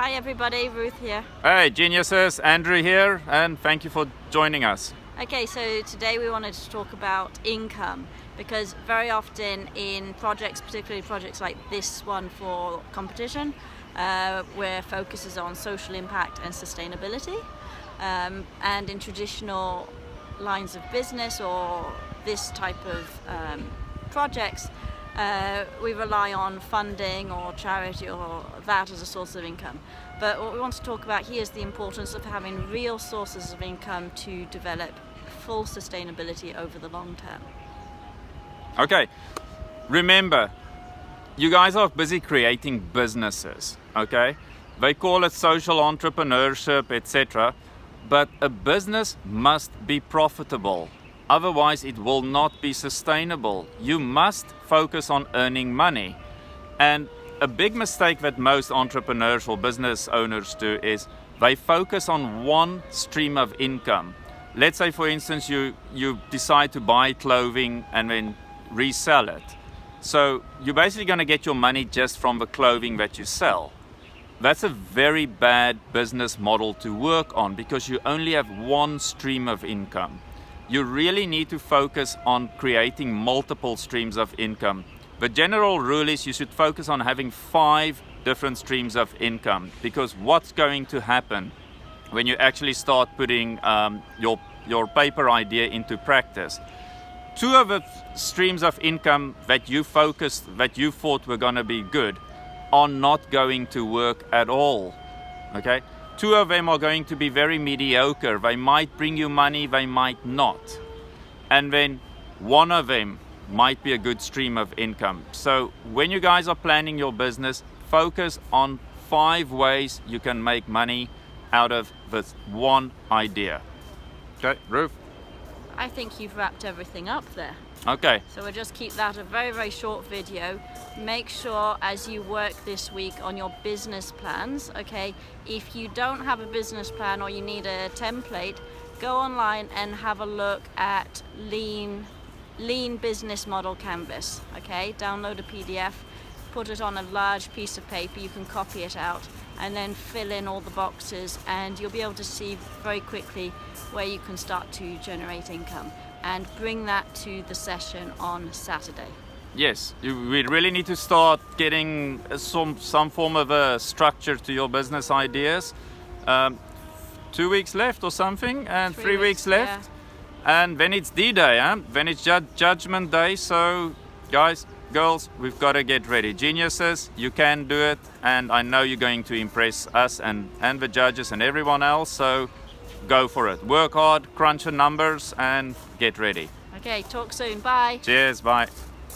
Hi everybody, Ruth here. Hey Geniuses, Andrew here, and thank you for joining us. Okay, so today we wanted to talk about income, because very often in projects, particularly projects like this one for competition, where focus is on social impact and sustainability, and in traditional lines of business or this type of projects, we rely on funding or charity or that as a source of income. But what we want to talk about here is the importance of having real sources of income to develop full sustainability over the long term. Okay, remember, you guys are busy creating businesses, okay? They call it social entrepreneurship, etc. But a business must be profitable. Otherwise, it will not be sustainable. You must focus on earning money. And a big mistake that most entrepreneurs or business owners do is they focus on one stream of income. Let's say, for instance, you decide to buy clothing and then resell it. So you're basically going to get your money just from the clothing that you sell. That's a very bad business model to work on because you only have one stream of income. You really need to focus on creating multiple streams of income. The general rule is you should focus on having 5 different streams of income, because what's going to happen when you actually start putting your paper idea into practice? 2 of the streams of income that you thought were going to be good are not going to work at all. Okay? 2 of them are going to be very mediocre. They might bring you money, they might not. And then 1 of them might be a good stream of income. So when you guys are planning your business, focus on 5 ways you can make money out of this one idea. Okay, Ruth? I think you've wrapped everything up there. Okay. So we'll just keep that a very, very short video. Make sure as you work this week on your business plans, okay, if you don't have a business plan or you need a template, go online and have a look at Lean Business Model Canvas, okay? Download a PDF, put it on a large piece of paper, you can copy it out, and then fill in all the boxes, and you'll be able to see very quickly where you can start to generate income. And bring that to the session on Saturday. Yes, we really need to start getting some form of a structure to your business ideas. 2 weeks left or something, and 3 weeks left. Yeah. And then it's D-Day, then it's Judgment Day. So guys, girls, we've got to get ready. Geniuses, you can do it, and I know you're going to impress us and the judges and everyone else. So go for it. Work hard, crunch the numbers, and get ready. Okay, talk soon. Bye. Cheers, bye.